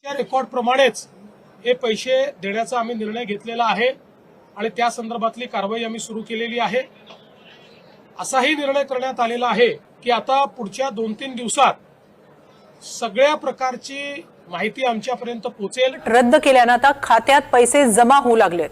त्या रेकॉर्ड प्रमाणेच हे पैसे देण्याचा आम्ही निर्णय घेतलेला आहे आणि त्या संदर्भातली कारवाई आम्ही सुरू केलेली आहे। असाही निर्णय करण्यात आलेला आहे की आता पुढच्या 2-3 दिवसात सगळ्या प्रकारची माहिती आमच्यापर्यंत पोहोचेल। रद्द केल्यानं आता खात्यात पैसे जमा होऊ लागलेत।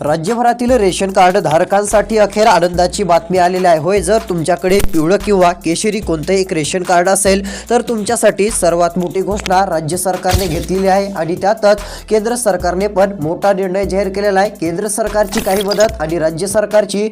राज्यभरातील रेशन कार्ड धारकांसाठी अखेर आनंदाची बातमी आलेली आहे। होय, जर तुमच्याकडे पिवळं किंवा केशरी कोणतेही एक रेशन कार्ड असेल तर तुमच्यासाठी सर्वात मोठी घोषणा राज्य सरकारने घेतलेली आहे आणि त्यातच केंद्र सरकारने पण मोठा निर्णय जाहीर केलेला आहे। केंद्र सरकारची काही मदत आणि राज्य सरकारची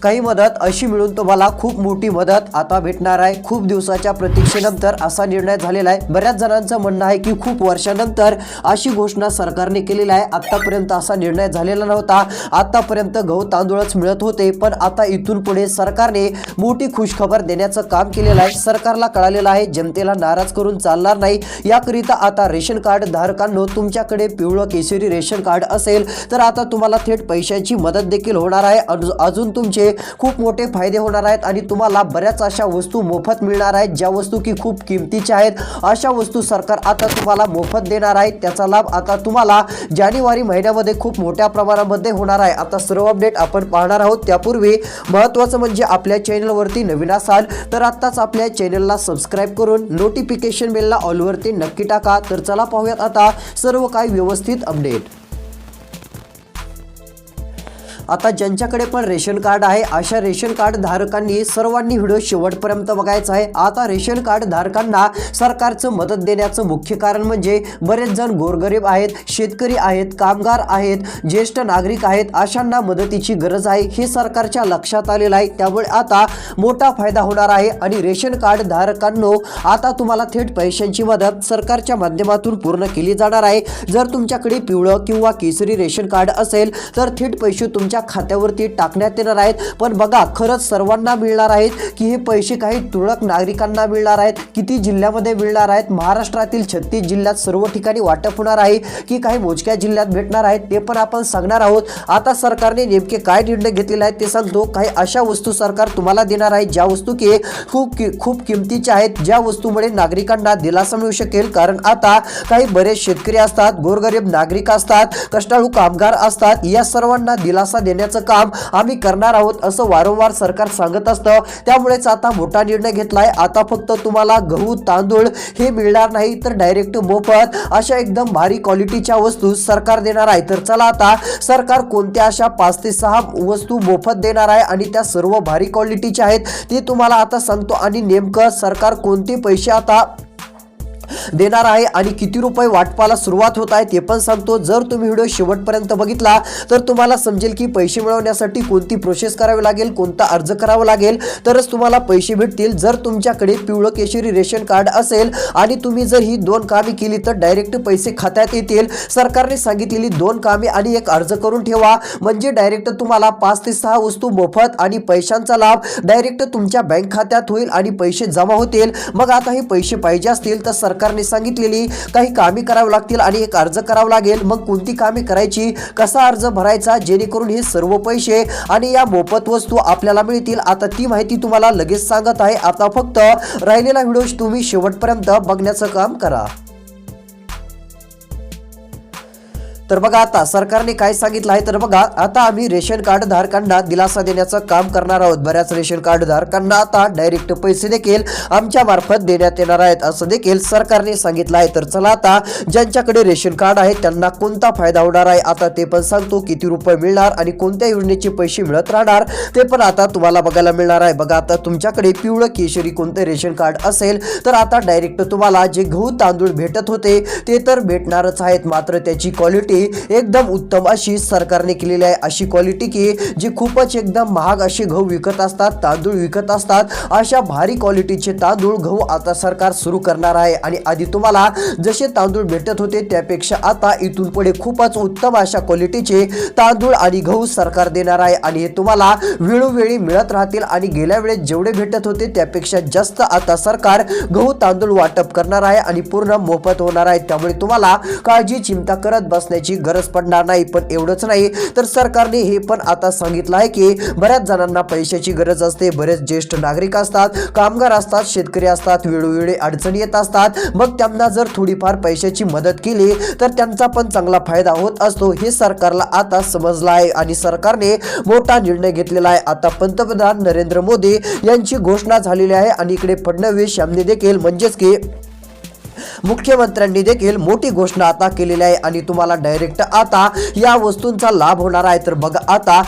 काही मदत अशी मिळून तुम्हाला खूप मोठी मदत आता भेटणार आहे। खूप दिवसाच्या प्रतीक्षेनंतर असा निर्णय झालेला आहे। बऱ्याच जणांचं म्हणणं आहे की खूप वर्षानंतर अशी घोषणा सरकारने केलेली आहे। आतापर्यंत असा निर्णय झालेला नव्हता। आतापर्यंत गहू तांदूळच मिळत होते, पण आता इथून पुढे सरकारने मोठी खुशखबर देण्याचं काम केलेलं आहे। सरकारला कळालेलं आहे जनतेला नाराज करून चालणार नाही। याकरिता आता रेशन कार्ड धारकांनो, तुमच्याकडे पिवळं केशरी रेशन कार्ड असेल तर आता तुम्हाला थेट पैशांची मदत देखील होणार आहे। अजून तुमचे खूप मोठे फायदे होणार आहेत आणि तुम्हाला बऱ्याच अशा वस्तू मोफत मिळणार आहेत, ज्या वस्तू की खूप किमतीच्या आहेत। अशा वस्तू सरकार आता तुम्हाला मोफत देणार आहे। त्याचा लाभ आता तुम्हाला जानेवारी महिन्यामध्ये खूप मोठ्या प्रमाणामध्ये होणार आहे। आता सर्व अपडेट आपण पाहणार आहोत। त्यापूर्वी महत्त्वाचं म्हणजे आपल्या चॅनलवरती नवीन असाल तर आत्ताच आपल्या चॅनलला सबस्क्राइब करून नोटिफिकेशन बेलला ऑलवरती नक्की टाका। तर चला पाहूयात आता सर्व काही व्यवस्थित अपडेट। आता ज्यांच्याकडे पण रेशन कार्ड आहे अशा रेशन कार्ड धारकांनी सर्वांनी व्हिडिओ शेवटपर्यंत बघायचा आहे। आता रेशन कार्ड धारकांना सरकारचं मदत देण्याचं मुख्य कारण म्हणजे बरेच जण गोरगरीब आहेत, शेतकरी आहेत, कामगार आहेत, ज्येष्ठ नागरिक आहेत, अशांना मदतीची गरज आहे हे सरकारच्या लक्षात आलेलं आहे। त्यामुळे आता मोठा फायदा होणार आहे आणि रेशन कार्ड धारकांनो, आता तुम्हाला थेट पैशांची मदत सरकारच्या माध्यमातून पूर्ण केली जाणार आहे। जर तुमच्याकडे पिवळं किंवा केसरी रेशन कार्ड असेल तर थेट पैसे तुमच्या खात्यावरती टाकण्यात येणार आहेत। पण बघा, खरंच सर्वांना मिळणार आहेत की हे पैसे काही तुरळक नागरिकांना मिळणार आहेत, किती जिल्ह्यामध्ये मिळणार आहेत, महाराष्ट्रातील 36 जिल्ह्यात सर्व ठिकाणी वाटप होणार आहे की काही मोजक्या जिल्ह्यात भेटणार आहेत ते पण आपण सांगणार आहोत। आता सरकारने नेमके काय निर्णय घेतलेले आहेत ते सांगतो। काही अशा वस्तू सरकार तुम्हाला देणार आहे ज्या वस्तू की खूप किमतीच्या आहेत, ज्या वस्तूमुळे नागरिकांना दिलासा मिळू शकेल। कारण आता काही बरेच शेतकरी असतात, गोरगरीब नागरिक असतात, कष्टाळू कामगार असतात, या सर्वांना दिलासा देण्याचं काम आम्ही करणार आहोत असं वारंवार सरकार सांगत असतं। त्यामुळेच आता मोठा निर्णय घेतलाय। आता फक्त तुम्हाला गहू तांदूळ हे मिळणार नाही तर डायरेक्ट मोफत अशा एकदम भारी क्वालिटीच्या वस्तू सरकार देणार आहे। तर चला, आता सरकार कोणत्या अशा 5 ते 6 वस्तू मोफत देणार आहे आणि त्या सर्व भारी क्वालिटीच्या आहेत ते तुम्हाला आता सांगतो आणि नेमकं सरकार कोणते पैसे आता देणार आहे आणि किती रुपये वाटपाला सुरुवात होत आहे ते पण सांगतो। जर तुम्ही व्हिडिओ शेवटपर्यंत बघितला तर तुम्हाला समजेल की पैसे मिळवण्यासाठी कोणती प्रोसेस करावी लागेल, कोणता अर्ज करावा लागेल, तरच तुम्हाला पैसे भेटतील। जर तुमच्याकडे पिवळं केशरी रेशन कार्ड असेल आणि तुम्ही जर ही 2 कामे केली तर डायरेक्ट पैसे खात्यात येतील। सरकारने सांगितलेली 2 कामे आणि एक अर्ज करून ठेवा, म्हणजे डायरेक्ट तुम्हाला 5 ते 6 वस्तू मोफत आणि पैशांचा लाभ डायरेक्ट तुमच्या बँक खात्यात होईल आणि पैसे जमा होतील। मग आता हे पैसे पाहिजे असतील तर सरकारने सांगितलेली काही कामे करावी लागतील आणि एक अर्ज करावा लागेल। मग कोणती कामे करायची, कसा अर्ज भरायचा जेणेकरून हे सर्व पैसे आणि या मोफत वस्तू आपल्याला मिळतील, आता ती माहिती तुम्हाला लगेच सांगत आहे। आता फक्त राहिलेला व्हिडिओ तुम्ही शेवटपर्यंत बघण्याचं काम करा। तर बघा, आता सरकारने काय सांगितलं आहे तर बघा, आता आम्ही रेशन कार्ड धारकांना दिलासा देण्याचं काम करणार आहोत। बऱ्याच रेशन कार्ड धारकांना आता डायरेक्ट पैसे देखील आमच्या मार्फत देण्यात येणार आहेत असं देखील सरकारने सांगितलं आहे। तर चला, आता ज्यांच्याकडे रेशन कार्ड आहे त्यांना कोणता फायदा होणार आहे आता ते पण सांगतो। किती रुपये मिळणार आणि कोणत्या योजनेचे पैसे मिळत राहणार ते पण आता तुम्हाला बघायला मिळणार आहे। बघा, आता तुमच्याकडे पिवळं केशरी कोणते रेशन कार्ड असेल तर आता डायरेक्ट तुम्हाला जे गहू तांदूळ भेटत होते ते तर भेटणारच आहेत, मात्र त्याची क्वालिटी एकदम उत्तम अशी सरकारने केलेली आहे। अशी क्वालिटी की जी खूपच एकदम महाग असे गहू विकत असतात, तांदूळ विकत असतात, अशा भारी क्वालिटीचे तांदूळ गहू आता सरकार सुरू करणार आहे। आणि आधी तुम्हाला जसे तांदूळ भेटत होते त्यापेक्षा आता इथून पुढे खूपच उत्तम अशा क्वालिटीचे तांदूळ आणि गहू सरकार देणार आहे आणि हे तुम्हाला वेळोवेळी मिळत राहतील आणि गेल्या वेळेस जेवढे भेटत होते त्यापेक्षा जास्त आता सरकार गहू तांदूळ वाटप करणार आहे आणि पूर्ण मोफत होणार आहे। त्यामुळे तुम्हाला काळजी चिंता करत बसण्याची पैशाची गरज पडणार नाही. पण एवढंच नाही तर सरकारने हे पण आता सांगितलं आहे की बऱ्याच जणांना पैशाची गरज असते. बरेच ज्येष्ठ नागरिक असतात, कामगार असतात, शेतकरी असतात, वेळोवेळी अडचणी येत असतात. मग त्यांना जर थोडीफार पैशाची मदत केली तर त्यांचा पण चांगला फायदा होत असतो. हे सरकारला आता समजलं आहे आणि सरकारने मोठा निर्णय घेतलेला आहे. आता पंतप्रधान नरेंद्र मोदी यांची घोषणा झालेली आहे आणि इकडे फडणवीस यांनी देखील म्हणजेच की मुख्यमंत्र्यांनी देखील मोठी घोषणा आता केलेली आहे आणि तुम्हाला डायरेक्ट आता या वस्तूंचा लाभ होणार आहे. तर बघा आता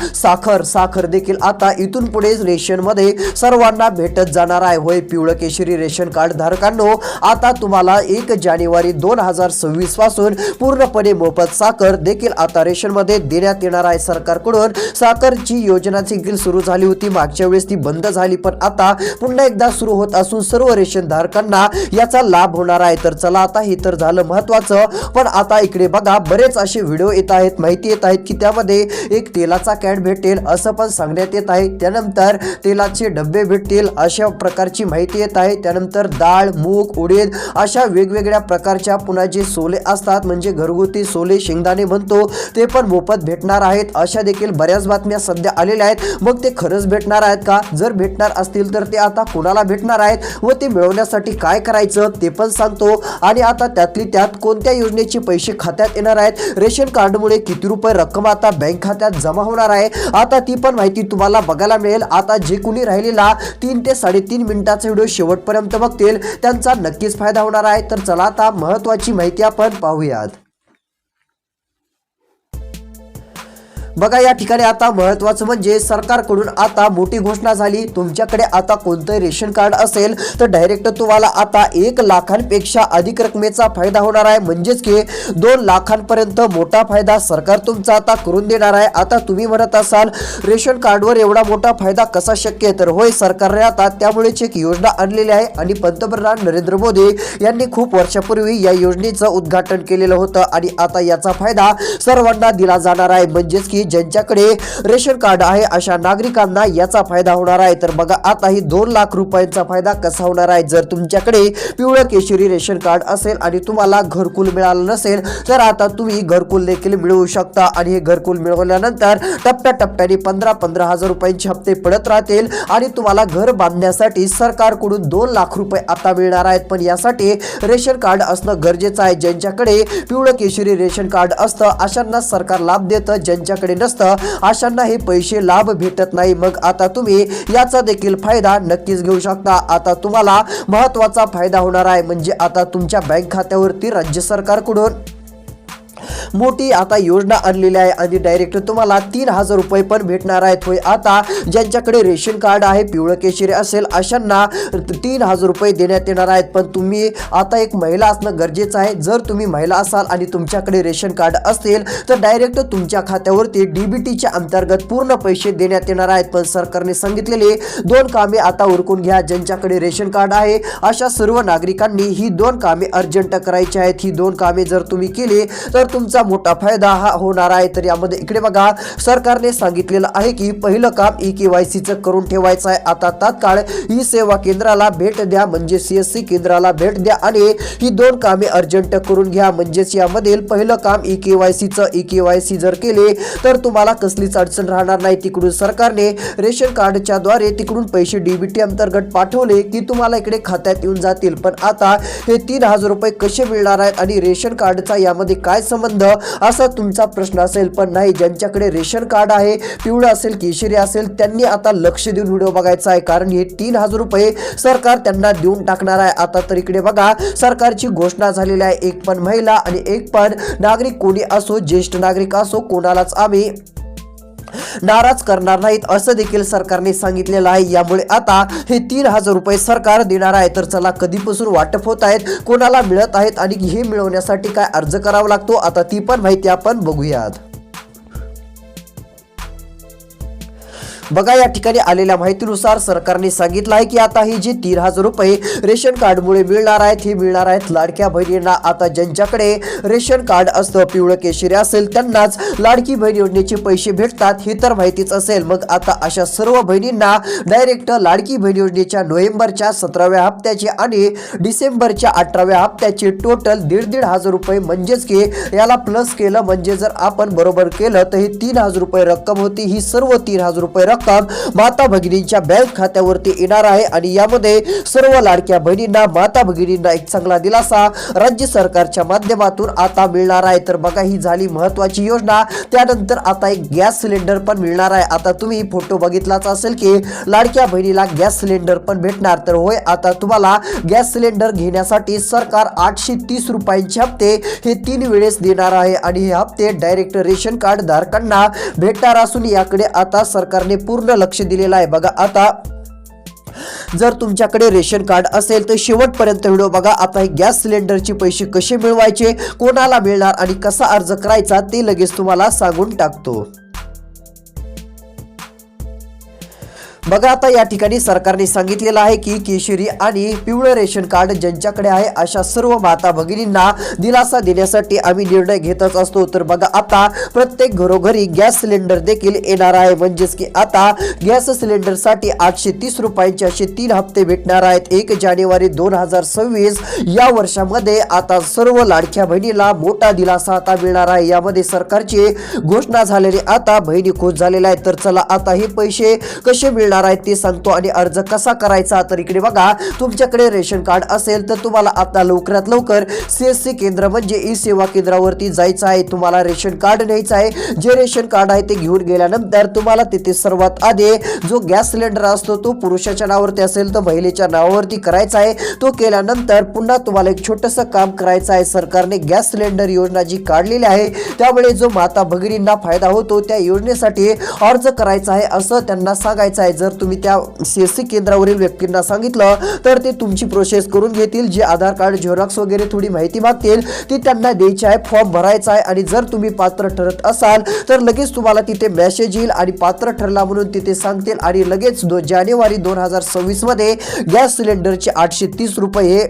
साखर देखील आता इथून पुढे रेशन मध्ये सर्वांना भेटत जाणार आहे. होय, पिवळं केशरी रेशन कार्ड धारकांनो, आता तुम्हाला 1 जानेवारी 2026 पासून पूर्णपणे मोफत साखर देखील आता रेशन मध्ये देण्यात येणार आहे. सरकारकडून साखरची योजना देखील सुरू झाली होती, मागच्या वेळेस ती बंद झाली, पण आता पुन्हा एकदा सुरू होत असून सर्व रेशन धारकांना याचा लाभ होणार आहे. तर चला, आता हे तर झालं महत्वाचं, पण आता इकडे बघा बरेच असे व्हिडिओ येत आहेत, माहिती येत आहेत की त्यामध्ये एक तेलाचा कॅन भेटेल असं पण सांगण्यात येत आहे. त्यानंतर तेलाचे डब्बे भेटतील अशा प्रकारची माहिती येत आहे. त्यानंतर डाळ, मूग, उडीद अशा वेगवेगळ्या प्रकारच्या पुन्हा जे सोले असतात म्हणजे घरगुती सोले, शेंगदाणे म्हणतो, ते पण मोफत भेटणार आहेत. अशा देखील बऱ्याच बातम्या सध्या आलेल्या आहेत. मग ते खरंच भेटणार आहेत का? जर भेटणार असतील तर ते आता कोणाला भेटणार आहेत व ते मिळवण्यासाठी काय करायचं ते पण सांगतो. आणि आता त्यातली त्यात कोणत्या योजनेचे पैसे खात्यात येणार आहेत, रेशन कार्डमुळे किती रुपये रक्कम आता बँक खात्यात जमा होणार आहे, आता ती पण माहिती तुम्हाला बघायला मिळेल. आता जे कुणी राहिलेला 3 ते 3.5 मिनिटाचा व्हिडिओ शेवटपर्यंत बघतील त्यांचा नक्कीच फायदा होणार आहे. तर चला, आता महत्त्वाची माहिती आपण पाहूयात. बघा, या ठिकाणी आता महत्वाचं म्हणजे सरकारकडून आता मोठी घोषणा झाली. तुमच्याकडे आता कोणतं रेशन कार्ड असेल तर डायरेक्ट तुम्हाला आता 1 लाखांपेक्षा अधिक रकमेचा फायदा होणार आहे. म्हणजेच की 2 लाखांपर्यंत मोठा फायदा सरकार तुमचा आता करून देणार आहे. आता तुम्ही म्हणत असाल रेशन कार्डवर एवढा मोठा फायदा कसा शक्य आहे? तर होय, सरकारने आता त्यामुळेच एक योजना आणलेली आहे आणि पंतप्रधान नरेंद्र मोदी यांनी खूप वर्षापूर्वी या योजनेचं उद्घाटन केलेलं होतं आणि आता याचा फायदा सर्वांना दिला जाणार आहे. म्हणजेच की ज्यांच्याकडे रेशन कार्ड आहे अशा नागरिकांना याचा फायदा होणार आहे. तर बघा, आता ही 2 लाख रुपयांचा फायदा कसा होणार आहे? जर तुमच्याकडे पिवळं केशरी रेशन कार्ड असेल आणि तुम्हाला घरकुल मिळालं नसेल तर आता तुम्ही घरकुल देखील मिळवू शकता आणि हे घरकुल मिळवल्यानंतर टप्प्याटप्प्याने 15 हजार रुपयांचे हप्ते पडत राहतील आणि तुम्हाला घर बांधण्यासाठी सरकारकडून 2 लाख रुपये आता मिळणार आहेत. पण यासाठी रेशन कार्ड असणं गरजेचं आहे. ज्यांच्याकडे पिवळं केशरी रेशन कार्ड असतं अशांना सरकार लाभ देतं, ज्यांच्याकडे नसतं अशांना हे पैसे लाभ भेटत नाही. मग आता तुम्ही याचा देखील फायदा नक्कीच घेऊ शकता. आता तुम्हाला महत्वाचा फायदा होणार आहे म्हणजे आता तुमच्या बँक खात्यावरती राज्य सरकारकडून मोठी आता योजना आणलेली आहे आणि डायरेक्ट तुम्हाला 3,000 रुपये पण भेटणार आहेत. होय, आता ज्यांच्याकडे रेशन कार्ड आहे पिवळं केशरी असेल अशांना 3,000 रुपये देण्यात येणार आहेत. पण तुम्ही आता एक महिला असणं गरजेचं आहे. जर तुम्ही महिला असाल आणि तुमच्याकडे रेशन कार्ड असतील तर डायरेक्ट तुमच्या खात्यावरती डीबीटीच्या अंतर्गत पूर्ण पैसे देण्यात येणार आहेत. पण सरकारने सांगितलेले 2 कामे आता उरकून घ्या. ज्यांच्याकडे रेशन कार्ड आहे अशा सर्व नागरिकांनी ही 2 कामे अर्जंट करायची आहेत. ही 2 कामे जर तुम्ही केली तर तुमचा मोठा फायदा हा होणार आहे. तर यामध्ये इकडे बघा, सरकारने सांगितलेलं आहे की पहिलं काम EKYC चं करून ठेवायचं आहे. आता तात्काळ ई सेवा केंद्राला भेट द्या म्हणजे CSC केंद्राला भेट द्या आणि ही 2 कामे अर्जंट करून घ्या. म्हणजेच यामधील पहिलं काम EKYC चं. EKYC जर केले तर तुम्हाला कसलीच अडचण राहणार नाही. तिकडून सरकारने रेशन कार्डच्या द्वारे तिकडून पैसे DBT अंतर्गत पाठवले की तुम्हाला इकडे खात्यात येऊन जातील. पण आता हे 3,000 रुपये कसे मिळणार आहेत आणि रेशन कार्डचा यामध्ये काय संबंध असा तुमचा प्रश्न असेल. पण नाही, ज्यांच्याकडे रेशन कार्ड आहे पिवळं असेल केशरी असेल त्यांनी आता लक्ष देऊन व्हिडिओ बघायचा आहे, कारण हे 3,000 रुपये सरकार त्यांना देऊन टाकणार आहे. आता तर इकडे बघा, सरकारची घोषणा झालेली आहे. एक पण महिला आणि एक पण नागरिक कोणी असो, ज्येष्ठ नागरिक असो, कोणालाच आम्ही नाराज करणार नाहीत असं देखील सरकारने सांगितलेलं आहे. यामुळे आता हे 3,000 रुपये सरकार देणार आहे. तर चला, कधीपासून वाटप होत आहेत, कोणाला मिळत आहेत आणि हे मिळवण्यासाठी काय अर्ज करावा लागतो आता ती पण माहिती आपण बघूयात. बघा या ठिकाणी आलेल्या माहितीनुसार सरकारने सांगितलं आहे की आता ही जी 3,000 रुपये रेशन कार्डमुळे मिळणार आहेत हे मिळणार आहेत लाडक्या बहिणींना. आता ज्यांच्याकडे रेशन कार्ड असतं पिवळं केशरी असेल त्यांनाच लाडकी बहीण योजनेचे पैसे भेटतात हे तर माहितीच असेल. मग आता अशा सर्व बहिणींना डायरेक्ट लाडकी बहीण योजनेच्या नोव्हेंबरच्या 17व्या हप्त्याचे आणि डिसेंबरच्या 18व्या हप्त्याचे टोटल 1,500 रुपये म्हणजेच की याला प्लस केलं म्हणजे जर आपण बरोबर केलं तर ही 3,000 रुपये रक्कम होती. ही सर्व 3,000 रुपये रक्कम माता भगिनींच्या बँक खात्यावरती येणार आहे आणि यामध्ये सर्व लाडक्या बहिणींना माता भगिनींना एक चांगला दिलासा राज्य सरकारच्या माध्यमातून आता मिळणार आहे. तर बघा ही झाली महत्वाची योजना. त्यानंतर आता एक गॅस सिलेंडर पण मिळणार आहे. आता तुम्ही फोटो बघितलाच असेल की लाडक्या बहिणीला गॅस सिलेंडर पण भेटणार. तर होय आता तुम्हाला गॅस सिलेंडर घेण्यासाठी सरकार 830 रुपयांचे हप्ते हे 3 वेळेस देणार आहे आणि हे हप्ते डायरेक्ट रेशन कार्ड धारकांना भेटणार असून याकडे आता सरकारने पूर्ण लक्ष दिलेलं आहे. बघा आता जर तुमच्याकडे रेशन कार्ड असेल तर शेवटपर्यंत व्हिडिओ बघा. आता हे गॅस सिलेंडरचे पैसे कसे मिळवायचे, कोणाला मिळणार आणि कसा अर्ज करायचा ते लगेच तुम्हाला सांगून टाकतो. बघा आता या ठिकाणी सरकारने सांगितलेलं आहे की केशरी आणि पिवळं रेशन कार्ड ज्यांच्याकडे आहे अशा सर्व माता भगिनींना दिलासा देण्यासाठी आम्ही निर्णय घेतच असतो. तर बघा आता प्रत्येक घरोघरी गॅस सिलेंडर देखील येणार आहे म्हणजेच की आता गॅस सिलेंडरसाठी 830 रुपयांचे असे 3 हप्ते भेटणार आहेत. 1 जानेवारी 2026 या वर्षामध्ये आता सर्व लाडक्या बहिणीला मोठा दिलासा आता मिळणार आहे. यामध्ये सरकारची घोषणा झालेली आता बहिणी खुश झालेल्या आहेत. तर चला आता हे पैसे कसे मिळणार आहेत ते सांगतो आणि अर्ज कसा करायचा. तर इकडे बघा तुमच्याकडे रेशन कार्ड असेल तर तुम्हाला आता लवकरात लवकर CSC केंद्र म्हणजे ई सेवा केंद्रावरती जायचं आहे. तुम्हाला रेशन कार्ड न्यायचं आहे. जे रेशन कार्ड आहे ते घेऊन गेल्यानंतर तुम्हाला तिथे सर्वात आधी जो गॅस सिलेंडर असतो तो पुरुषाच्या नावावरती असेल तर महिलेच्या नावावरती करायचा आहे. तो केल्यानंतर पुन्हा तुम्हाला एक छोटंसं काम करायचं आहे. सरकारने गॅस सिलेंडर योजना जी काढलेली आहे त्यामुळे जो माता भगिनींना फायदा होतो त्या योजनेसाठी अर्ज करायचा आहे असं त्यांना सांगायचं आहे. जर तुम्ही त्या CSC केंद्रावरील व्यक्तींना सांगितलं तर ते तुमची प्रोसेस करून घेतील. जे आधार कार्ड झेरॉक्स वगैरे थोडी माहिती मागतील ती त्यांना द्यायची आहे. फॉर्म भरायचा आहे आणि जर तुम्ही पात्र ठरत असाल तर लगेच तुम्हाला तिथे मेसेज येईल आणि पात्र ठरला म्हणून तिथे सांगतील आणि लगेच 2 जानेवारी 2026 मध्ये गॅस सिलेंडरचे 830 रुपये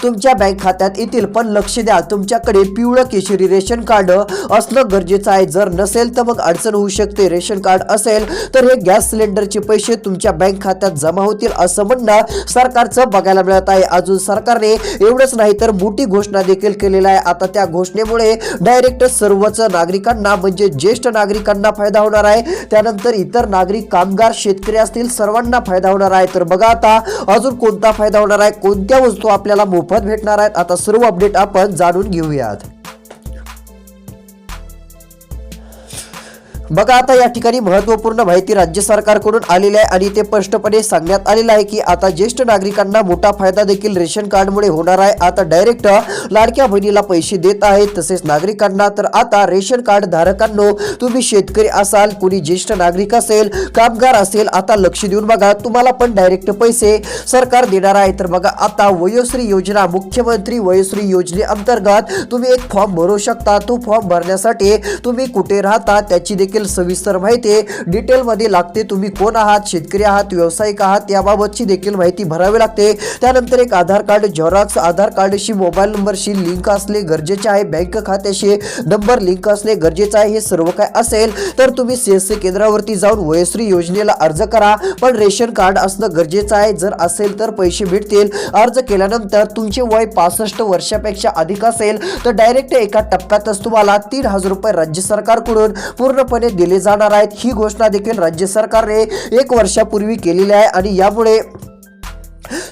तुमच्या बँक खात्यात येतील. पण लक्ष द्या तुमच्याकडे पिवळं केशरी रेशन कार्ड असणं गरजेचं आहे. जर नसेल तर मग अडचण होऊ शकते. रेशन कार्ड असेल तर हे गॅस सिलेंडरचे पैसे तुमच्या बँक खात्यात जमा होतील असं म्हणणं सरकारचं बघायला मिळत आहे. अजून सरकारने एवढंच नाही तर मोठी घोषणा देखील केलेली आहे. आता त्या घोषणेमुळे डायरेक्ट सर्वच नागरिकांना म्हणजे ज्येष्ठ नागरिकांना फायदा होणार आहे. त्यानंतर इतर नागरिक कामगार शेतकरी असतील सर्वांना फायदा होणार आहे. तर बघा आता अजून कोणता फायदा होणार आहे, कोणत्या वस्तू आपल्याला मोफत भेटणार आहेत आता सर्व अपडेट आपण जाणून घेऊयात. बघा आता या ठिकाणी महत्त्वपूर्ण माहिती राज्य सरकारकडून आलेली आहे आणि ते स्पष्टपणे सांगण्यात आलेलं आहे की आता ज्येष्ठ नागरिकांना मोठा फायदा देखील रेशन कार्डमुळे होणार आहे. आता डायरेक्ट लाडक्या बहिणीला पैसे देत आहेत तसेच नागरिकांना. तर आता रेशन कार्ड धारकांनो तुम्ही शेतकरी असाल, कुणी ज्येष्ठ नागरिक असेल, कामगार असेल, आता लक्ष देऊन बघा तुम्हाला पण डायरेक्ट पैसे सरकार देणार आहे. तर बघा आता वयोश्री योजना मुख्यमंत्री वयोश्री योजनेअंतर्गत तुम्ही एक फॉर्म भरू शकता. तो फॉर्म भरण्यासाठी तुम्ही कुठे राहता त्याची देखील सविस्तर माहिती डिटेल मध्ये लागते. तुम्ही कोण आहात, शेतकरी आहात, व्यावसायिक आहात याबाबतची देखील माहिती भरावी लागते. त्यानंतर एक आधार कार्ड झेरॉक्स, आधार कार्डशी मोबाईल नंबरशी लिंक असणे गरजेचे आहे. बँक खात्याशी नंबर लिंक असणे गरजेचे आहे. हे सर्व काय असेल तर तुम्ही CSC केंद्रावरती जाऊन वयोश्री योजनेला अर्ज करा. पण रेशन कार्ड असणं गरजेचं आहे. जर असेल तर पैसे भेटतील. अर्ज केल्यानंतर तुमचे वय 65 वर्षापेक्षा अधिक असेल तर डायरेक्ट एका टप्प्यातच तुम्हाला 3,000 रुपये राज्य सरकारकडून पूर्णपणे दिले जाणार आहेत. ही घोषणा देखील राज्य सरकारने 1 वर्षापूर्वी केलेली आहे आणि यामुळे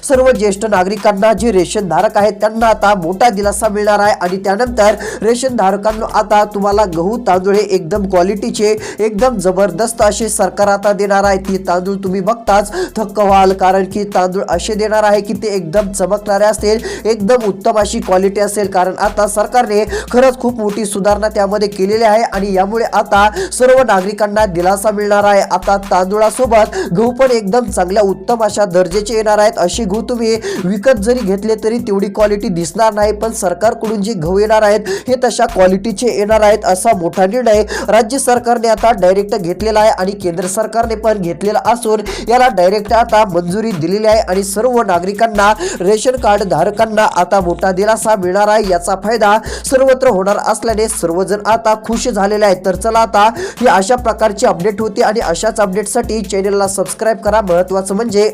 सर्व ज्येष्ठ नागरिकांना जे रेशन धारक आहेत त्यांना आता मोठा दिलासा मिळणार आहे. आणि त्यानंतर रेशन धारकांना आता तुम्हाला गहू तांदूळ हे एकदम क्वालिटीचे एकदम जबरदस्त असे सरकार आता देणार आहे. ती तांदूळ तुम्ही बघताच थक्क व्हाल कारण की तांदूळ असे देणार आहे की ते एकदम चमकणारे असतील, एकदम उत्तम अशी क्वालिटी असेल. कारण आता सरकारने खरंच खूप मोठी सुधारणा त्यामध्ये केलेली आहे आणि यामुळे आता सर्व नागरिकांना दिलासा मिळणार आहे. आता तांदूळासोबत गहू पण एकदम चांगल्या उत्तम अशा दर्जाचे येणार आहेत. असे गहू तुम्ही विकत जरी घेतले तरी तेवढी क्वालिटी दिसणार नाही, पण सरकारकडून जे गहू येणार आहेत हे तशा क्वालिटीचे येणार आहेत असा मोठा निर्णय राज्य सरकारने आता डायरेक्ट घेतलेला आहे आणि केंद्र सरकारने पण घेतलेला असून याला डायरेक्ट आता मंजुरी दिलेली आहे आणि सर्व नागरिकांना रेशन कार्ड धारकांना आता मोठा दिलासा मिळणार आहे। याचा फायदा सर्वत्र होणार असल्याने सर्वजण आता खुश झालेले आहेत। तर चला आता ही अशा प्रकारची अपडेट होती आणि अशाच अपडेटसाठी चॅनलला सबस्क्राइब करा। महत्त्वाचं म्हणजे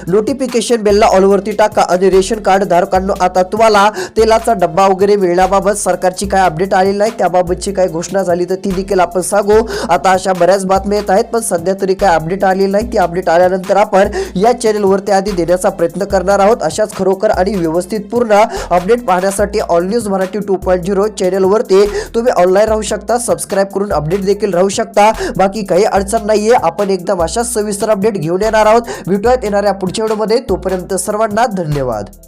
नोटिफिकेशन बेलला ऑलवरती टाका आणि रेशन कार्ड धारकांना आता तुम्हाला तेलाचा डब्बा वगैरे मिळण्याबाबत सरकारची काय अपडेट आलेली नाही, त्याबाबतची काय घोषणा झाली तर ती देखील आपण सांगू। आता अशा बऱ्याच बातम्या येत आहेत पण सध्या तरी काय अपडेट आलेली नाही, ती अपडेट आल्यानंतर आपण या चॅनलवरती आधी देण्याचा प्रयत्न करणार आहोत। अशाच खरोखर आणि व्यवस्थित पूर्ण अपडेट पाहण्यासाठी ऑल न्यूज मराठी 2.0 चॅनलवरती तुम्ही ऑनलाईन राहू शकता, सबस्क्राइब करून अपडेट देखील राहू शकता। बाकी काही अडचण नाहीये, आपण एकदम अशाच सविस्तर अपडेट घेऊन येणार आहोत। भेटूयात येणाऱ्या पुढच्या व्हिडिओमध्ये, तोपर्यंत सर्वांना धन्यवाद।